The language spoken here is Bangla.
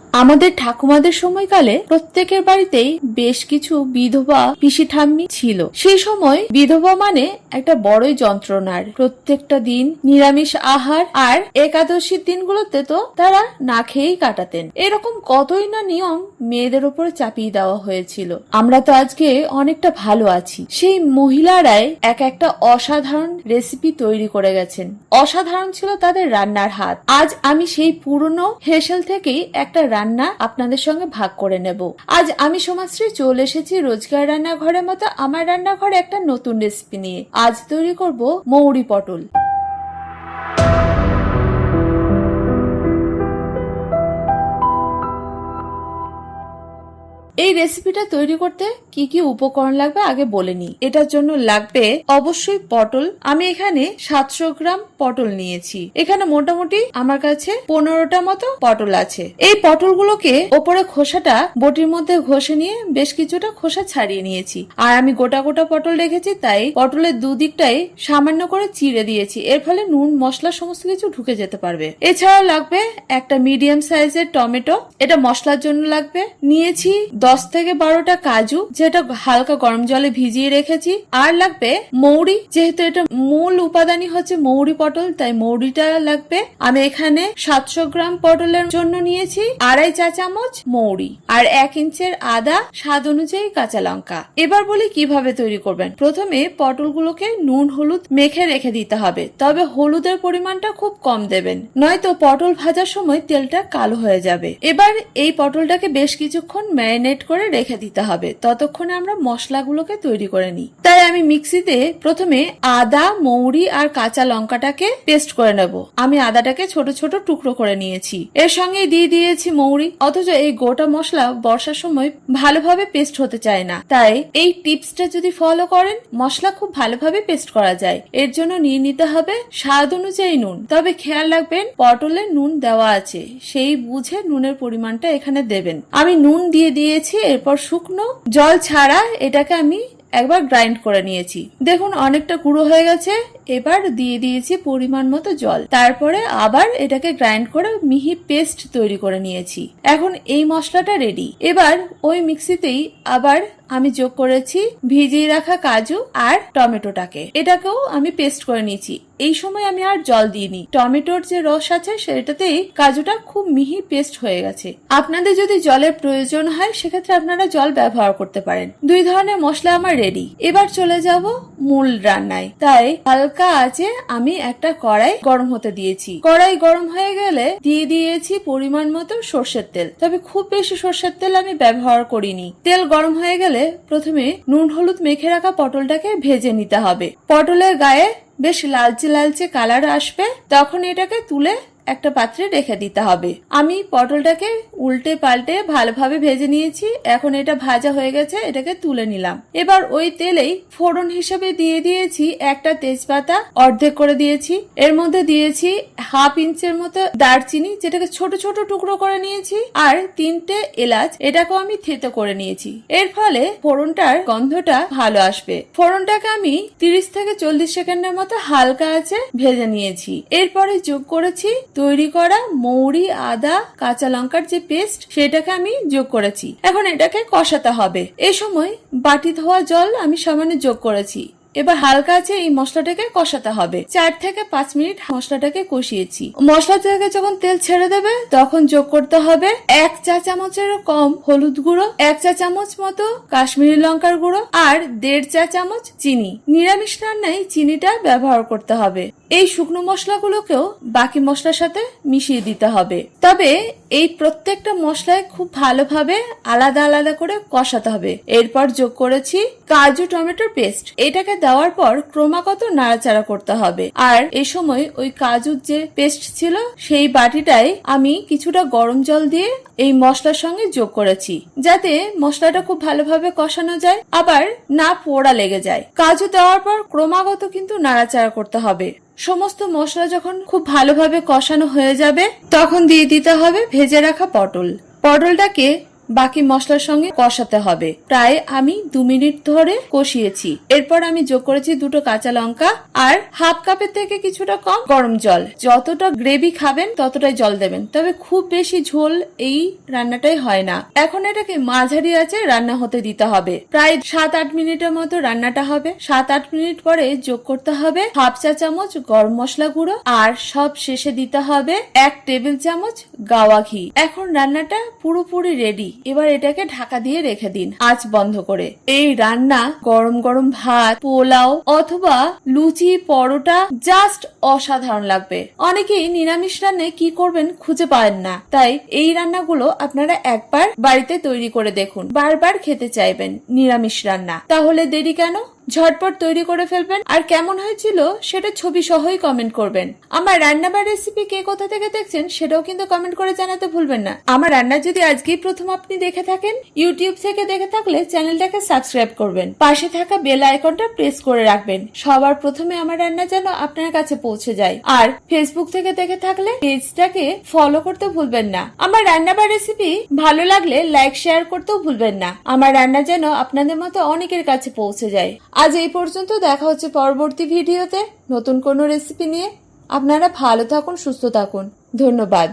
আমাদের ঠাকুমাদের সময়কালে প্রত্যেকের বাড়িতেই বেশ কিছু বিধবা পিসি ঠাম্মি ছিল। সেই সময় বিধবা মানে একটা বড়ই যন্ত্রণার। প্রত্যেকটা দিন নিরামিষ আহার আর একাদশীর দিনগুলোতে তো তারা না খেয়েই কাটাতেন। এরকম কতই না নিয়ম মেয়েদের উপর চাপিয়ে দেওয়া হয়েছিল। আমরা তো আজকে অনেকটা ভালো আছি। সেই মহিলারাই এক একটা অসাধারণ রেসিপি তৈরি করে গেছেন। অসাধারণ ছিল তাদের রান্নার হাত। আজ আমি সেই পুরনো হেসেল থেকেই একটা রান্না আপনাদের সঙ্গে ভাগ করে নেব। আজ আমি সোমাশ্রী চলে এসেছি রোজকার রান্নাঘরের মতো আমার রান্নাঘরে একটা নতুন রেসিপি নিয়ে। আজ তৈরি করব মৌরি পটল। এই রেসিপিটা তৈরি করতে কি কি উপকরণ লাগবে আগে বলে নিই। এটার জন্য লাগবে অবশ্যই পটল। আমি এখানে 700 গ্রাম পটল নিয়েছি। এখানে মোটামুটি আমার কাছে 15টা মতো পটল আছে। এই পটলগুলোকে ওপরে খোসাটা বটির মধ্যে ঘষে নিয়ে বেশ কিছুটা খোসা ছাড়িয়ে নিয়েছি। আর আমি গোটা গোটা পটল রেখেছি, তাই পটলের দুদিকটাই সামান্য করে চিড়ে দিয়েছি। এর ফলে নুন মশলা সমস্ত কিছু ঢুকে যেতে পারবে। এছাড়াও লাগবে একটা মিডিয়াম সাইজের টমেটো, এটা মশলার জন্য লাগবে। নিয়েছি 10 থেকে 12টা কাজু, যেটা হালকা গরম জলে ভিজিয়ে রেখেছি। আর লাগবে মৌরি, যেহেতু এটা মূল উপাদানই হচ্ছে মৌরি পটল, তাই মৌরিটা লাগবে। আমি এখানে 700 গ্রাম পটলের জন্য নিয়েছি 2.5 চা চামচ মৌরি আর 1 ইঞ্চের আদা, স্বাদ অনুযায়ী কাঁচা লঙ্কা। এবার বলি কিভাবে তৈরি করবেন। প্রথমে পটলগুলোকে নুন হলুদ মেখে রেখে দিতে হবে, তবে হলুদের পরিমাণটা খুব কম দেবেন, নয়তো পটল ভাজার সময় তেলটা কালো হয়ে যাবে। এবার এই পটলটাকে বেশ কিছুক্ষণ ম্যারিনেট করে রেখে দিতে হবে, ততক্ষণে আমরা মশলাগুলোকে তৈরি করে নিই। তাই আমি মিক্সিতে প্রথমে আদা, মৌরি আর কাঁচা লঙ্কাটাকে পেস্ট করে নেব। আমি আদাটাকে ছোট ছোট টুকরো করে নিয়েছি, এর সঙ্গে দিয়ে দিয়েছি মৌরি। অথচ এই গোটা মশলা বর্ষার সময় ভালোভাবে পেস্ট হতে চায় না, তাই এই টিপসটা যদি ফলো করেন মশলা খুব ভালোভাবে পেস্ট করা যায়। এর জন্য নিয়ে নিতে হবে স্বাদ অনুযায়ী নুন, তবে খেয়াল রাখবেন পটলে নুন দেওয়া আছে, সেই বুঝে নুনের পরিমাণটা এখানে দেবেন। আমি নুন দিয়ে দিয়েছি। এরপর শুকনো জল ছাড়া এটাকে আমি একবার গ্রাইন্ড করে নিয়েছি। দেখুন অনেকটা গুঁড়ো হয়ে গেছে। এবার দিয়ে দিয়েছি পরিমাণ মতো জল, তারপরে আবার এটাকে গ্রাইন্ড করে মিহি পেস্ট তৈরি করে নিয়েছি। এখন এই মশলাটা রেডি। এবার ওই মিক্সিতেই আবার আমি যোগ করেছি ভিজিয়ে রাখা কাজু আর টমেটোটাকে, এটাকেও আমি পেস্ট করে নিয়েছি। এই সময় আমি আর জল দিইনি, টমেটোর যে রস আছে সেটাতেই কাজুটা খুব মিহি পেস্ট হয়ে গেছে। আপনাদের যদি জলের প্রয়োজন হয় সেক্ষেত্রে আপনারা জল ব্যবহার করতে পারেন। 2 ধরনের মশলা আমার রেডি। এবার চলে যাব মূল রান্নায়। তাই হালকা আছে আমি একটা কড়াই গরম হতে দিয়েছি। কড়াই গরম হয়ে গেলে দিয়ে দিয়েছি পরিমাণ মতো সর্ষের তেল, তবে খুব বেশি সর্ষের তেল আমি ব্যবহার করিনি। তেল গরম হয়ে গেলে প্রথমে নুন হলুদ মেখে রাখা পটলটাকে ভেজে নিতে হবে। পটলের গায়ে বেশ লালচে লালচে কালার আসবে, তখন এটাকে তুলে একটা পাত্রে রেখে দিতে হবে। আমি পটলটাকে উল্টে পাল্টে ভালোভাবে ভেজে নিয়েছি। এখন এটা ভাজা হয়ে গেছে, এটাকে তুলে নিলাম। এবার ওই তেলেই ফোড়ন হিসেবে দিয়ে দিয়েছি একটা তেজপাতা, অর্ধেক করে দিয়েছি। এর মধ্যে দিয়েছি 1/2 ইঞ্চের মতো দারচিনি, যেটাকে ছোট ছোট টুকরো করে নিয়েছি, আর 3টে এলাচ, এটাকেও আমি থেতো করে নিয়েছি। এর ফলে ফোড়নটার গন্ধটা ভালো আসবে। ফোড়নটাকে আমি 30 থেকে 40 সেকেন্ডের মতো হালকা আছে ভেজে নিয়েছি। এরপরে যোগ করেছি তৈরি করা মৌরি, আদা, কাঁচা লঙ্কার যে পেস্ট, সেটাকে আমি যোগ করেছি। এখন এটাকে কষাতে হবে। এই সময় বাটি ধোয়া জল আমি সামান্য যোগ করেছি। এবার হালকা আছে এই মশলাটাকে কষাতে হবে। 4 থেকে 5 মিনিট মশলাটাকে কষিয়েছি। মশলা থেকে যখন তেল ছেড়ে দেবে তখন যোগ করতে হবে 1 চা চামচের কম হলুদ গুঁড়ো, 1 চা চামচ মতো কাশ্মীরি লঙ্কার গুঁড়ো আর 1.5 চা চামচ চিনি। নিরামিষ রান্নায় চিনিটা ব্যবহার করতে হবে। এই শুকনো মশলাগুলোকেও বাকি মশলার সাথে মিশিয়ে দিতে হবে, তবে এই প্রত্যেকটা মশলায় খুব ভালোভাবে আলাদা আলাদা করে কষাতে হবে। এরপর যোগ করেছি কাজু টমেটোর পেস্ট। এটাকে দেওয়ার পর ক্রমাগত নাড়াচাড়া করতে হবে। আর এই সময় ওই কাজুর যে পেস্ট ছিল সেই বাটিটাই আমি কিছুটা গরম জল দিয়ে এই মশলার সঙ্গে যোগ করেছি, যাতে মশলাটা খুব ভালোভাবে কষানো যায়, আবার না পোড়া লেগে যায়। কাজু দেওয়ার পর ক্রমাগত কিন্তু নাড়াচাড়া করতে হবে। সমস্ত মশলা যখন খুব ভালোভাবে কষানো হয়ে যাবে তখন দিয়ে দিতে হবে ভেজে রাখা পটল। পটলটাকে বাকি মশলার সঙ্গে কষাতে হবে। প্রায় আমি 2 মিনিট ধরে কষিয়েছি। এরপর আমি যোগ করেছি 2টো কাঁচা লঙ্কা আর হাফ কাপের থেকে কিছুটা কম গরম জল। যতটা গ্রেভি খাবেন ততটাই জল দেবেন, তবে খুব বেশি ঝোল এই রান্নাটাই হয় না। এখন এটাকে মাঝারি আঁচে রান্না হতে দিতে হবে। প্রায় 7-8 মিনিটের মতো রান্নাটা হবে। 7-8 মিনিট পরে যোগ করতে হবে হাফ চা চামচ গরম মশলা গুঁড়ো আর সব শেষে দিতে হবে 1 টেবিল চামচ গাওয়া ঘি। এখন রান্নাটা পুরোপুরি রেডি। এবার এটাকে ঢাকা দিয়ে রেখে দিন আঁচ বন্ধ করে। এই রান্না গরম গরম ভাত, পোলাও অথবা লুচি, পরোটা জাস্ট অসাধারণ লাগবে। অনেকেই নিরামিষ রান্নায় কি করবেন খুঁজে পান না, তাই এই রান্নাগুলো আপনারা একবার বাড়িতে তৈরি করে দেখুন, বারবার খেতে চাইবেন নিরামিষ রান্না। তাহলে দেরি কেন, ঝটপট তৈরি করে ফেলবেন। আর কেমন হয়েছিল সেটা ছবি সহই কমেন্ট করবেন। আমার রান্না বা রেসিপি কে কোথা থেকে দেখছেন সেটাও কিন্তু কমেন্ট করে জানাতে ভুলবেন না। আমার রান্না যদি আজকেই প্রথম আপনি দেখে থাকেন, ইউটিউব থেকে দেখে থাকলে চ্যানেলটাকে সাবস্ক্রাইব করবেন, পাশে থাকা বেল আইকনটা প্রেস করে রাখবেন, সবার প্রথমে আমার রান্না যেন আপনার কাছে পৌঁছে যায়। আর ফেসবুক থেকে দেখে থাকলে পেজটাকে ফলো করতে ভুলবেন না। আমার রান্না বা রেসিপি ভালো লাগলে লাইক শেয়ার করতেও ভুলবেন না, আমার রান্না যেন আপনাদের মতো অনেকের কাছে পৌঁছে যায়। আজ এই পর্যন্ত, দেখা হচ্ছে পরবর্তী ভিডিওতে নতুন কোনো রেসিপি নিয়ে। আপনারা ভালো থাকুন, সুস্থ থাকুন, ধন্যবাদ।